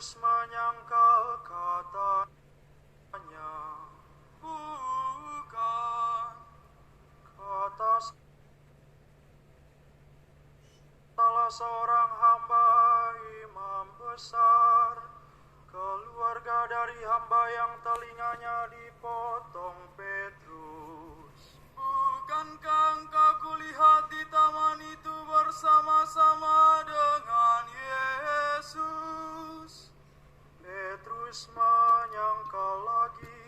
Petrus menyangkal katanya. Bukan. Kata salah seorang hamba imam besar, keluarga dari hamba yang telinganya dipotong Petrus. Bukankah engkau kulihat di taman itu bersama-sama dengan Yesus? Petrus menyangkal lagi,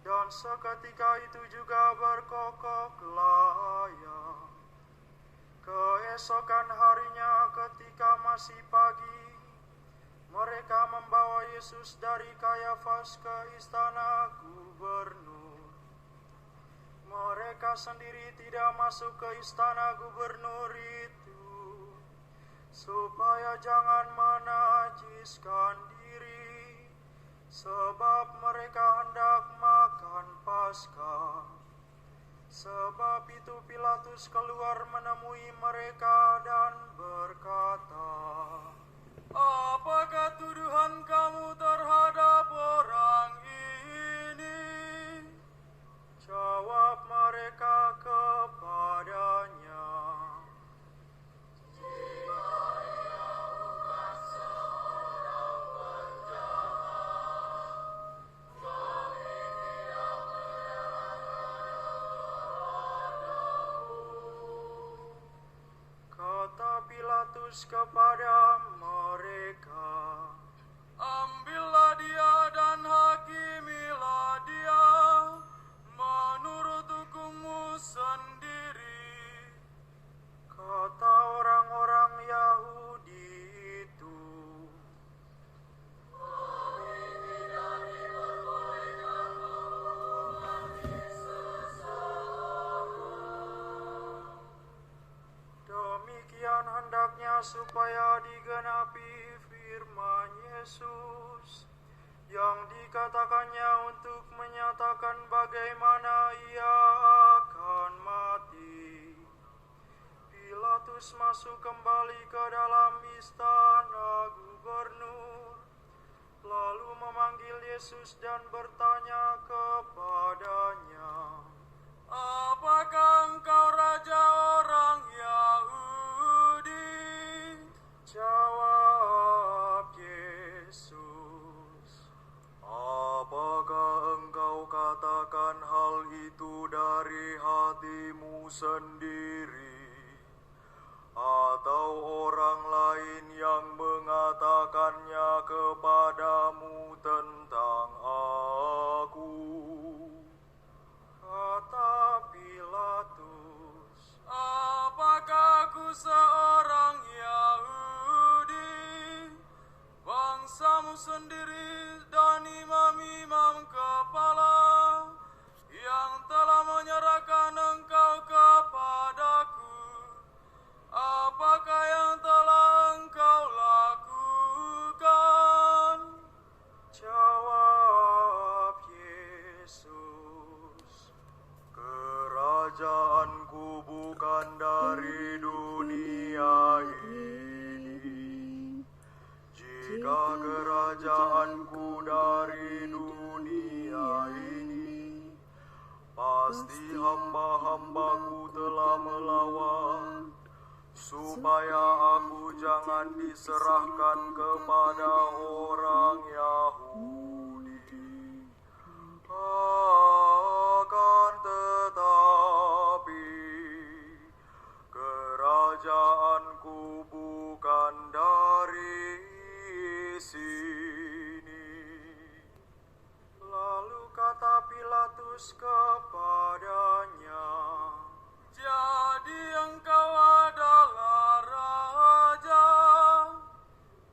dan seketika itu juga berkokok layang. Keesokan harinya ketika masih pagi, mereka membawa Yesus dari Kayafas ke istana gubernur. Mereka sendiri tidak masuk ke istana gubernur itu, supaya jangan menajiskan diri, sebab mereka hendak makan Paskah. Sebab itu Pilatus keluar menemui mereka dan berkata, Apakah tuduhan kamu terhadap orang ini? Jawab mereka kepadanya, kata Pilatus kepada mereka, Ambillah dia dan hakimilah dia menurut hukummu sendiri. kata orang-orang Yahudi itu. Demikian hendaknya supaya digenapi firman Yesus yang dikatakannya untuk menyatakan bagaimana ia akan mati. Pilatus masuk kembali ke dalam istana gubernur, lalu memanggil Yesus dan bertanya kepadanya, Apakah engkau raja orang Yahudi? Jawab Yesus, apakah engkau katakan hal itu dari hatimu sendiri, atau orang lain yang mengatakannya kepadamu tentang aku? Kata Pilatus, Apakah aku seorang Yahudi? Bangsamu sendiri dan imam-imam kepala yang telah menyerahkan engkau kepadaku. Apakah yang telah engkau lakukan? jawab Yesus, kerajaanku bukan dari dunia ini. Jika kerajaanku dari dunia ini, pasti hamba-hambaku telah melawan, supaya aku jangan diserahkan kepada orang Yahudi. Akan tetapi, kerajaanku bukan dari sini. Lalu kata Pilatus kepadanya, Jadi engkau adalah raja?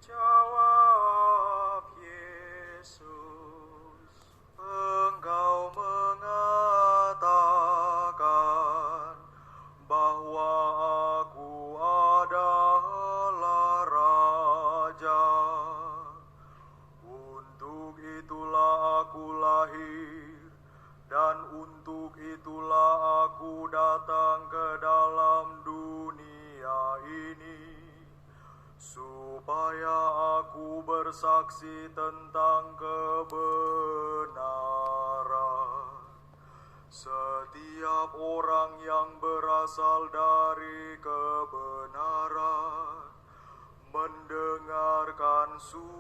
jawab Yesus, engkau mengatakan bahwa aku adalah raja. Untuk itulah aku lahir, dan untuk itulah aku datang ke dalam dunia ini, supaya aku bersaksi tentang kebenaran. Setiap orang yang berasal dari kebenaran mendengarkan suaraku.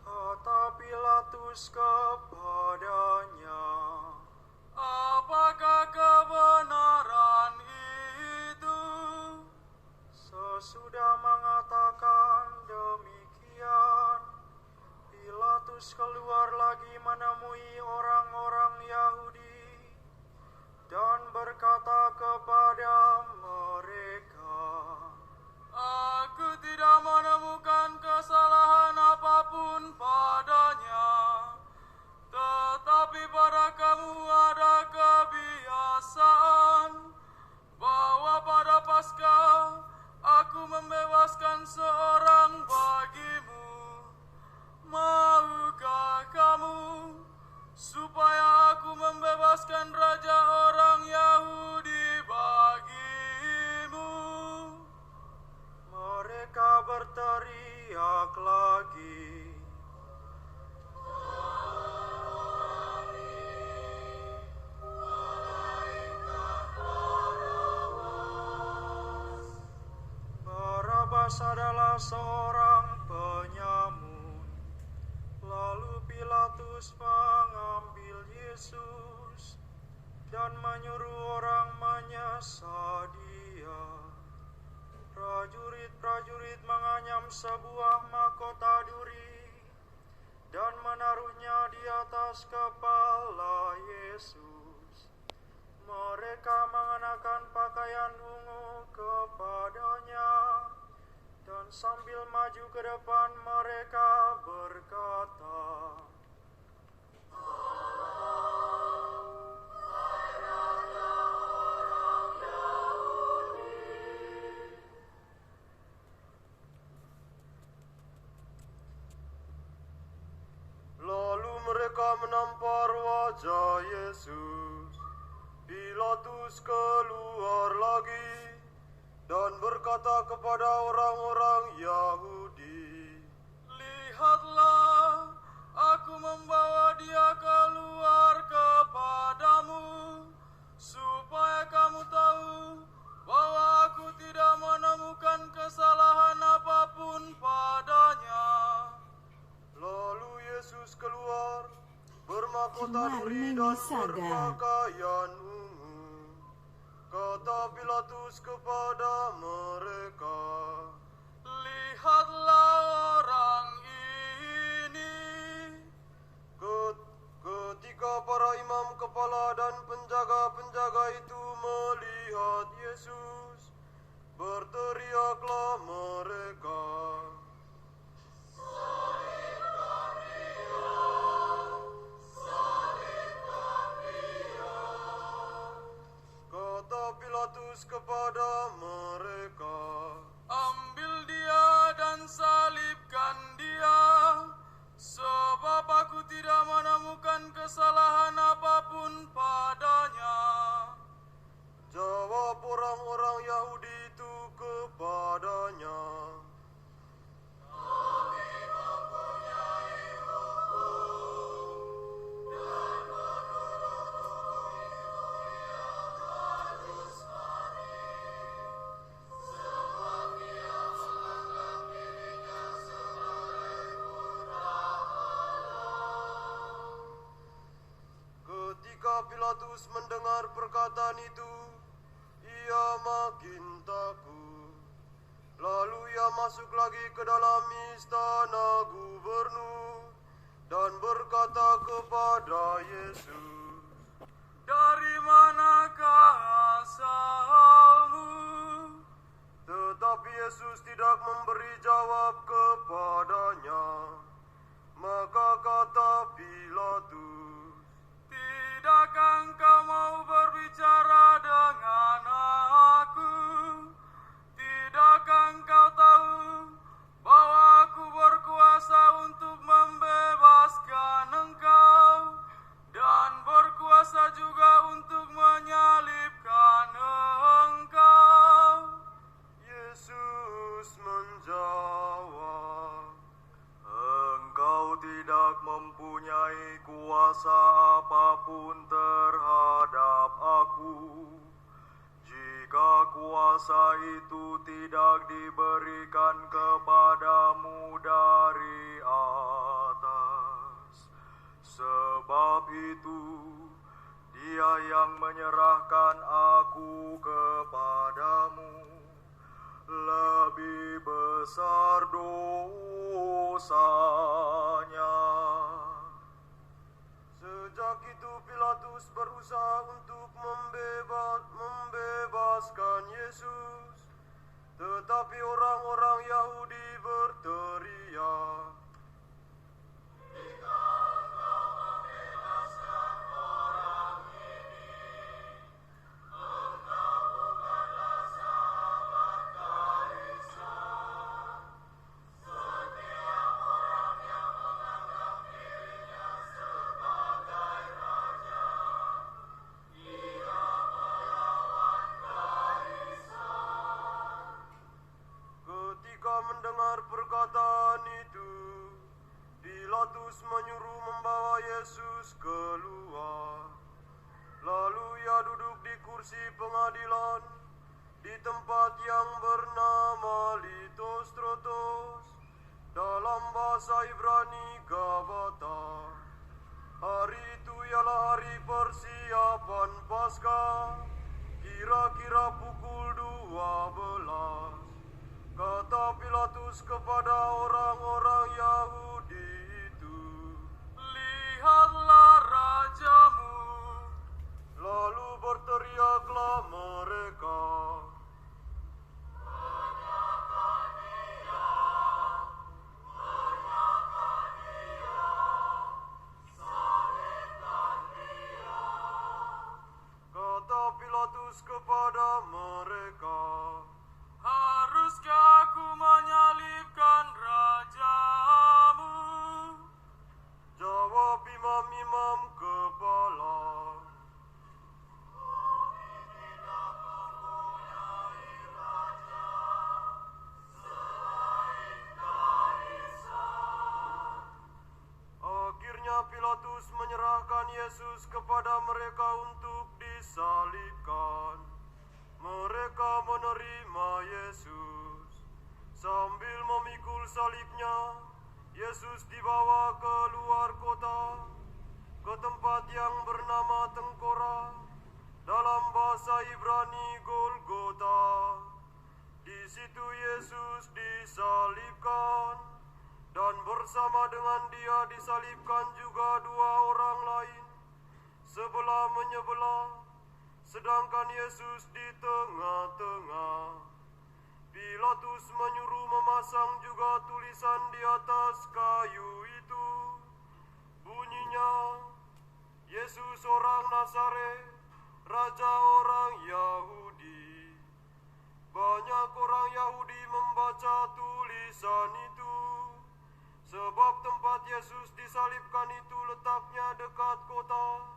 Kata Pilatus kepadanya, apakah kebenaran itu? Sesudah mengatakan demikian, Pilatus keluar lagi menemui orang-orang Yahudi dan berkata kepada mereka, Aku tidak menemukan kesalahan apapun padanya, tetapi pada kamu ada kebiasaan bahwa pada Paskah aku membebaskan seorang bagimu. Maukah kamu supaya aku membebaskan raja orang Yahudi bagimu? mereka berteriak lagi, Barabas adalah seorang penyamun. Lalu Pilatus mengambil Yesus dan menyuruh orang menyesah dia. Prajurit-prajurit menganyam sebuah mahkota duri dan menaruhnya di atas kepala Yesus. Mereka mengenakan pakaian ungu kepadanya, dan sambil maju ke depan mereka berkata, lalu mereka menampar wajah Yesus. Pilatus keluar lagi dan berkata kepada orang-orang Yahudi, Lihatlah, aku membawa dia keluar kepadamu, supaya kamu tahu bahwa aku tidak menemukan kesalahan apapun padanya. Lalu Yesus keluar, bermahkota Kemar duri dan Menisaga. berpakaian ungu. Kata Pilatus kepada mereka, Lihatlah orang ini. Ketika para imam kepala dan penjaga-penjaga itu melihat Yesus, berteriaklah mereka, kata Pilatus kepada mereka, Ambil dia dan salibkan dia, sebab aku tidak menemukan kesalahan apapun padanya. Jawab orang-orang Yahudi itu kepadanya, ketika Pilatus mendengar perkataan itu, ia makin takut. Lalu ia masuk lagi ke dalam istana gubernur dan berkata kepada Yesus, Dari manakah asalmu? tetapi Yesus tidak memberi jawab kepadanya. Maka kata Pilatus, Tidakkah engkau mau berbicara dengan aku? Tidakkah engkau tahu bahwa aku berkuasa untuk membebaskan engkau dan berkuasa juga untuk menyalibkan kuasa itu tidak diberikan kepadamu dari atas. Sebab itu, Dia yang menyerahkan aku kepadamu lebih besar dosanya. Sejak itu Pilatus berusaha untuk membebaskan Yesus, tetapi orang-orang Yahudi berteriak, mendengar perkataan itu, Pilatus menyuruh membawa Yesus keluar. Lalu ia duduk di kursi pengadilan di tempat yang bernama Litostrotos, dalam bahasa Ibrani Gabata. Hari itu ialah hari persiapan Paskah, kira-kira pukul 12. Kata Pilatus kepada orang-orang Yahudi itu, "Lihatlah rajamu." Lalu berteriaklah mereka, kata Pilatus kepada mereka, "Haruskah aku menyalibkan rajamu?" Jawab imam-imam kepala, akhirnya Pilatus menyerahkan Yesus kepada mereka untuk disalibkan. Mereka menerima Yesus. Sambil memikul salibnya, Yesus dibawa keluar kota, ke tempat yang bernama Tengkorak, dalam bahasa Ibrani Golgota. Di situ Yesus disalibkan, dan bersama dengan Dia disalibkan juga dua orang lain, sebelah menyebelah, sedangkan Yesus di tengah-tengah. Pilatus menyuruh memasang juga tulisan di atas kayu itu. Bunyinya, "Yesus orang Nazaret, Raja orang Yahudi." Banyak orang Yahudi membaca tulisan itu, sebab tempat Yesus disalibkan itu letaknya dekat kota.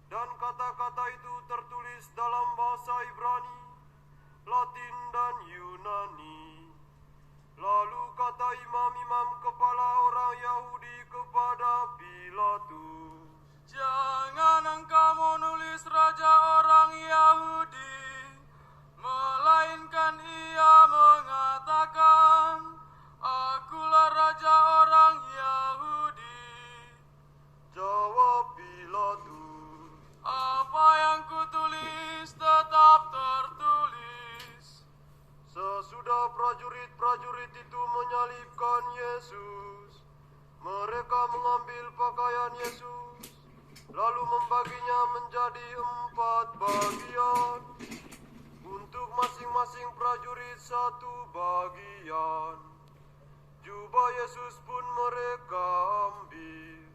Dan kata-kata itu tertulis dalam bahasa Ibrani, Latin dan Yunani. Lalu kata imam-imam kepala orang Yahudi kepada Pilatus, "Jangan engkau menulis raja orang Yahudi, melainkan ia mengatakan, akulah raja orang Yahudi." Jawab Pilatus, "Apa yang kutulis tetap tertulis." Sesudah prajurit-prajurit itu menyalibkan Yesus, mereka mengambil pakaian Yesus, lalu membaginya menjadi 4 bagian, untuk masing-masing prajurit 1 bagian. Jubah Yesus pun mereka ambil,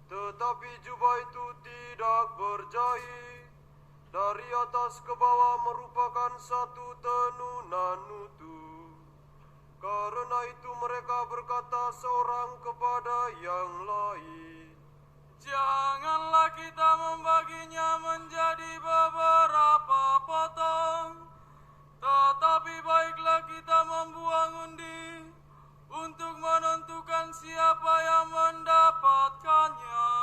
tetapi jubah itu tidak berjahit. Dari atas ke bawah merupakan satu tenunan utuh. Karena itu mereka berkata seorang kepada yang lain, "Janganlah kita membaginya menjadi beberapa potong, tetapi baiklah kita membuang undi untuk menentukan siapa yang mendapatkannya."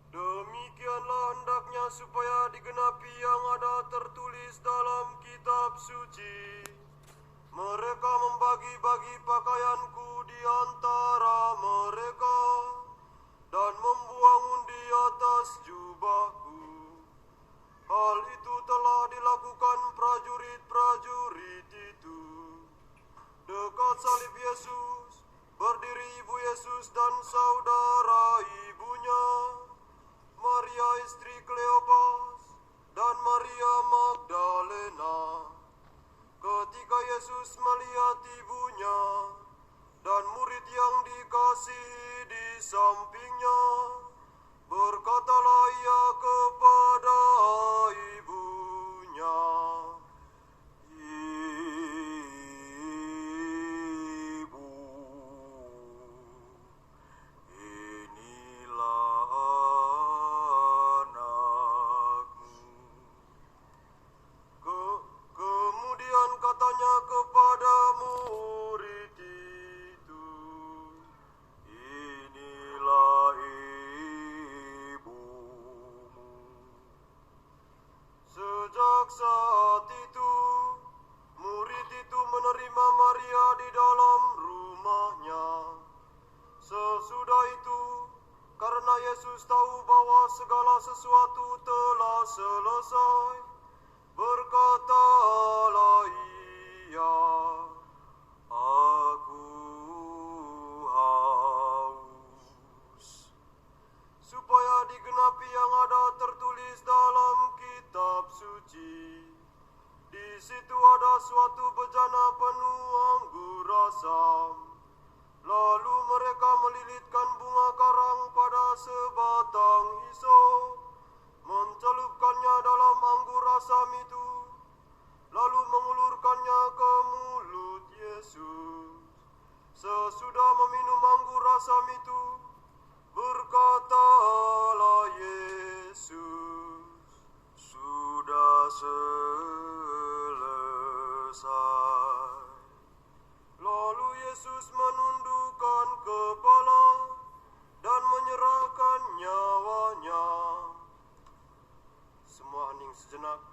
Demikianlah hendaknya supaya digenapi yang ada tertulis dalam kitab situ ada suatu bejana penuh anggur asam. Lalu mereka melilitkan bunga karang pada sebatang hisop, mencelupkannya dalam anggur asam itu, lalu mengulurkannya ke mulut Yesus. Sesudah meminum anggur asam itu, berkatalah Yesus, "Sudah selesai." Lalu Yesus menundukkan kepala dan menyerahkan nyawanya. Semua hening sejenak.